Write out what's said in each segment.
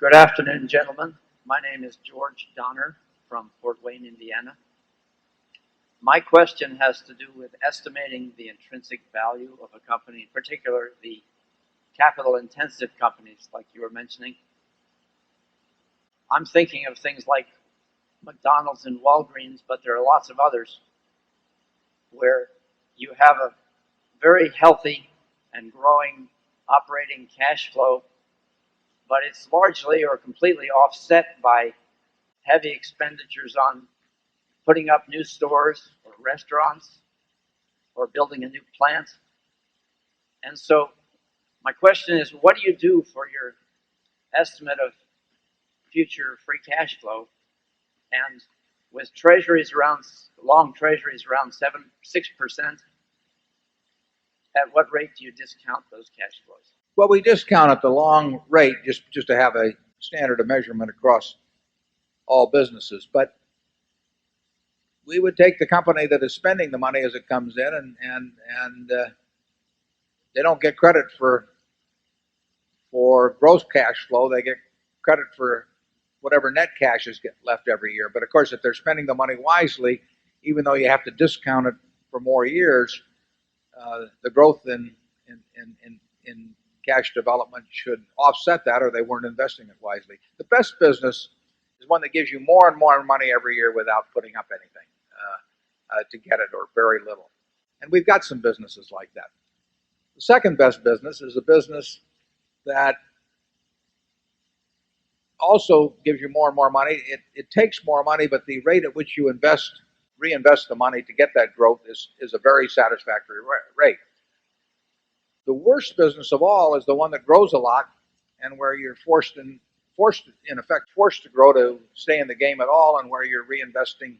Good afternoon, gentlemen. My name is George Donner from Fort Wayne, Indiana. My question has to do with estimating the intrinsic value of a company, in particular the capital-intensive companies like you were mentioning. I'm thinking of things like McDonald's and Walgreens, but there are lots of others where you have a very healthy and growing operating cash flow, but it's largely or completely offset by heavy expenditures on putting up new stores or restaurants or building a new plant. And so my question is, what do you do for your estimate of future free cash flow? And with treasuries around, long treasuries around 6%, at what rate do you discount those cash flows? Well, we discount at the long rate just to have a standard of measurement across all businesses. But we would take the company that is spending the money as it comes in, and they don't get credit for gross cash flow. They get credit for whatever net cash is left every year. But of course, if they're spending the money wisely, even though you have to discount it for more years, the growth in cash development should offset that, or they weren't investing it wisely. The best business is one that gives you more and more money every year without putting up anything to get it, or very little. And we've got some businesses like that. The second best business is a business that also gives you more and more money. It takes more money, but the rate at which you reinvest the money to get that growth is a very satisfactory rate. The worst business of all is the one that grows a lot, and where you're forced in effect to grow to stay in the game at all, and where you're reinvesting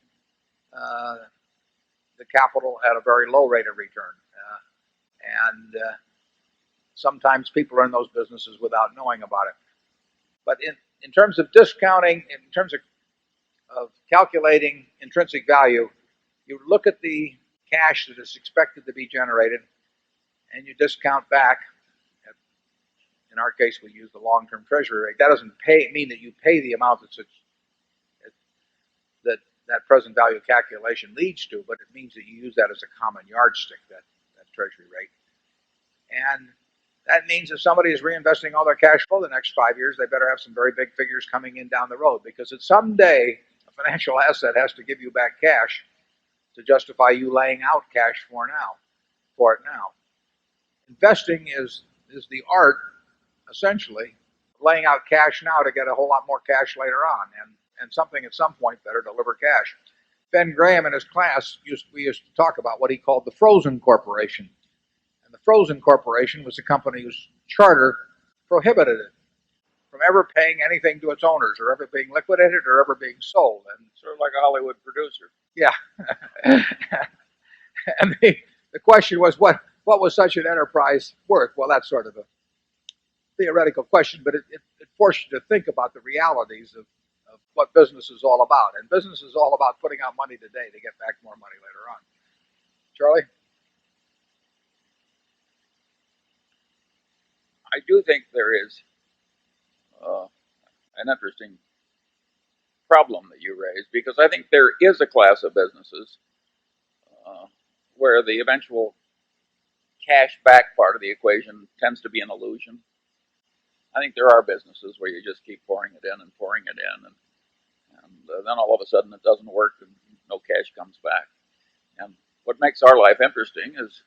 the capital at a very low rate of return. Sometimes people are in those businesses without knowing about it. But in terms of discounting, in terms of calculating intrinsic value, you look at the cash that is expected to be generated, and you discount back. In our case, we use the long-term treasury rate. That doesn't mean that you pay the amount that present value calculation leads to, but it means that you use that as a common yardstick, that treasury rate. And that means if somebody is reinvesting all their cash flow the next 5 years, they better have some very big figures coming in down the road, because at some day, a financial asset has to give you back cash to justify you laying out cash for it now. Investing is the art, essentially, of laying out cash now to get a whole lot more cash later on, and something at some point better deliver cash. Ben Graham in his class, we used to talk about what he called the Frozen Corporation. And the Frozen Corporation was a company whose charter prohibited it from ever paying anything to its owners, or ever being liquidated, or ever being sold. And sort of like a Hollywood producer. Yeah. And the question was, what was such an enterprise worth? Well, that's sort of a theoretical question, but it forced you to think about the realities of what business is all about. And business is all about putting out money today to get back more money later on. Charlie? I do think there is an interesting problem that you raised, because I think there is a class of businesses where the eventual cash back part of the equation tends to be an illusion. I think there are businesses where you just keep pouring it in and pouring it in, and then all of a sudden it doesn't work and no cash comes back. And what makes our life interesting is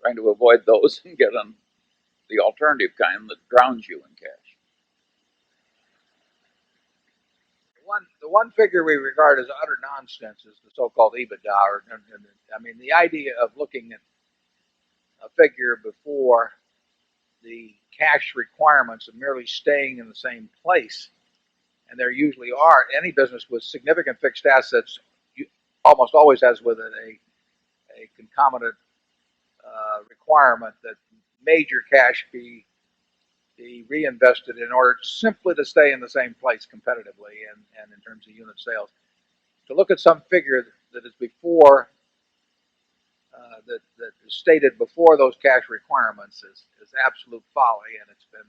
trying to avoid those and get on the alternative kind that drowns you in cash. The one figure we regard as utter nonsense is the so-called EBITDA. I mean, the idea of looking at a figure before the cash requirements of merely staying in the same place, and there usually are. Any business with significant fixed assets almost always has with it a concomitant requirement that major cash be reinvested in order simply to stay in the same place competitively and in terms of unit sales. To look at some figure that is before that is stated before those cash requirements is absolute folly, and it's been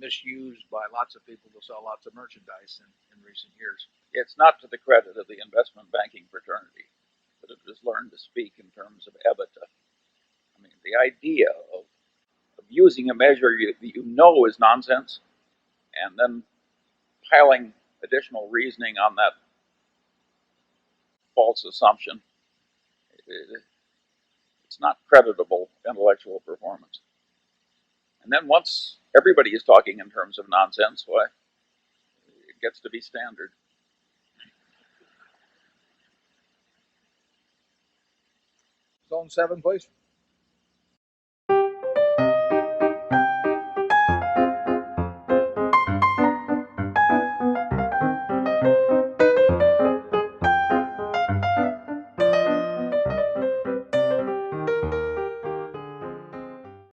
misused by lots of people to sell lots of merchandise in recent years. It's not to the credit of the investment banking fraternity that it has learned to speak in terms of EBITDA. I mean, the idea of using a measure that you know is nonsense and then piling additional reasoning on that false assumption, it's not creditable intellectual performance. And then once everybody is talking in terms of nonsense, why, it gets to be standard. Zone 7, please.